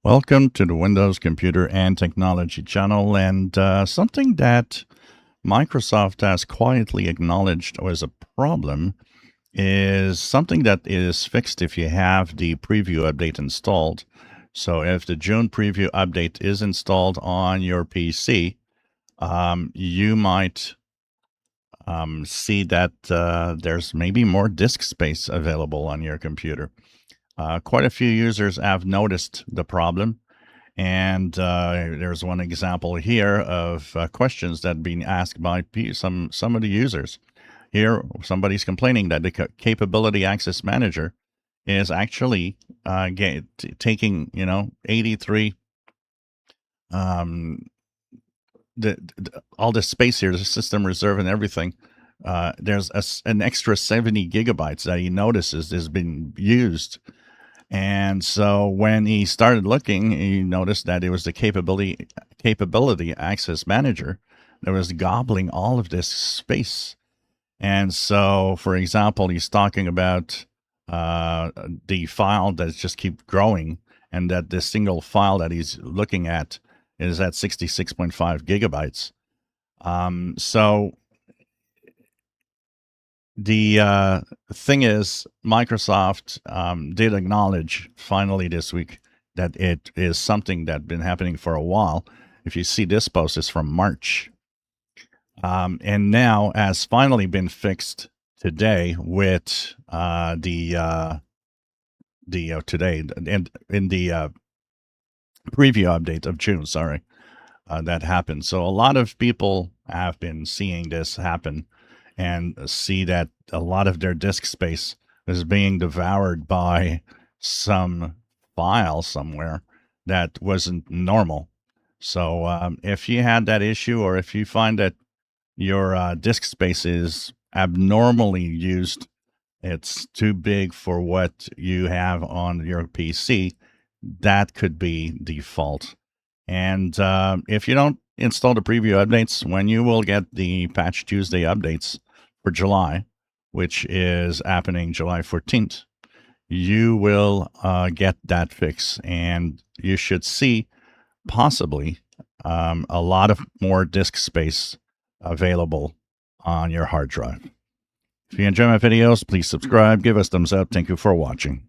Welcome to the Windows Computer and Technology channel. And something that Microsoft has quietly acknowledged was a problem is something that is fixed if you have the preview update installed. So if the June preview update is installed on your PC, you might see that there's maybe more disk space available on your computer. Quite a few users have noticed the problem. And there's one example here of questions that being asked by some of the users. Here, somebody's complaining that the Capability Access Manager is actually taking 83 um, all this space here, the system reserve and everything. There's an extra 70 gigabytes that he notices has been used. And so when he started looking, he noticed that it was the capability access manager that was gobbling all of this space. And so, for example, he's talking about the file that just keeps growing, and that this single file that he's looking at is at 66.5 gigabytes. So the thing is, Microsoft did acknowledge finally this week that it is something that's been happening for a while. If you see this post, it's from March. And now has finally been fixed today with today and in the preview update of June. Sorry, that happened. So a lot of people have been seeing this happen and see that a lot of their disk space is being devoured by some file somewhere that wasn't normal. So if you had that issue, or if you find that your disk space is abnormally used, it's too big for what you have on your PC, that could be default. And if you don't install the preview updates, when you will get the Patch Tuesday updates for July, which is happening July 14th, you will get that fix. And you should see possibly a lot of more disk space available on your hard drive. If you enjoy my videos, please subscribe, give us thumbs up. Thank you for watching.